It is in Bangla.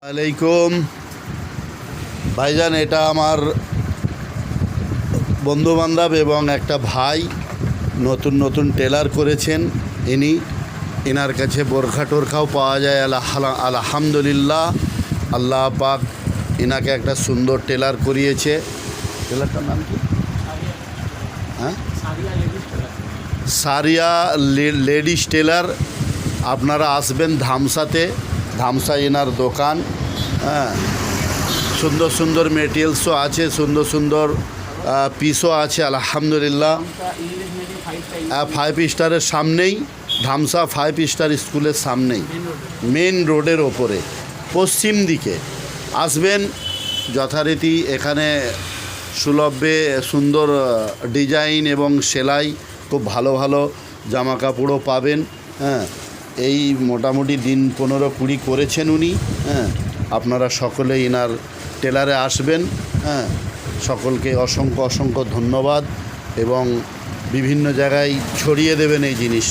আলাইকুম ভাইজান, এটা আমার বন্ধুবান্ধব এবং একটা ভাই নতুন নতুন টেলার করেছেন। এনার কাছে বোরখা টোরখাও পাওয়া যায়। আলহামদুলিল্লাহ, আল্লাহ পাক এনাকে একটা সুন্দর টেলার করিয়েছে। টেলারটার নাম কি? হ্যাঁ, সারিয়া লেডিস টেলার। আপনারা আসবেন ধামসাতে, ধামসা এনার দোকান। হ্যাঁ, সুন্দর সুন্দর মেটেরিয়ালসও আছে, সুন্দর সুন্দর পিসও আছে। আলহামদুলিল্লাহ, 5 স্টারের সামনেই, ধামসা 5 স্টার স্কুলের সামনেই, মেন রোডের ওপরে পশ্চিম দিকে আসবেন। যথারীতি এখানে সুলভে সুন্দর ডিজাইন এবং সেলাই, খুব ভালো ভালো জামা কাপড়ও পাবেন। হ্যাঁ, এই মোটামুটি দিন 15-20 করেছেন উনি। হ্যাঁ, আপনারা সকলে এনার টেলারে আসবেন। হ্যাঁ, সকলকে অসংখ্য অসংখ্য ধন্যবাদ এবং বিভিন্ন জায়গায় ছড়িয়ে দেবেন এই জিনিস।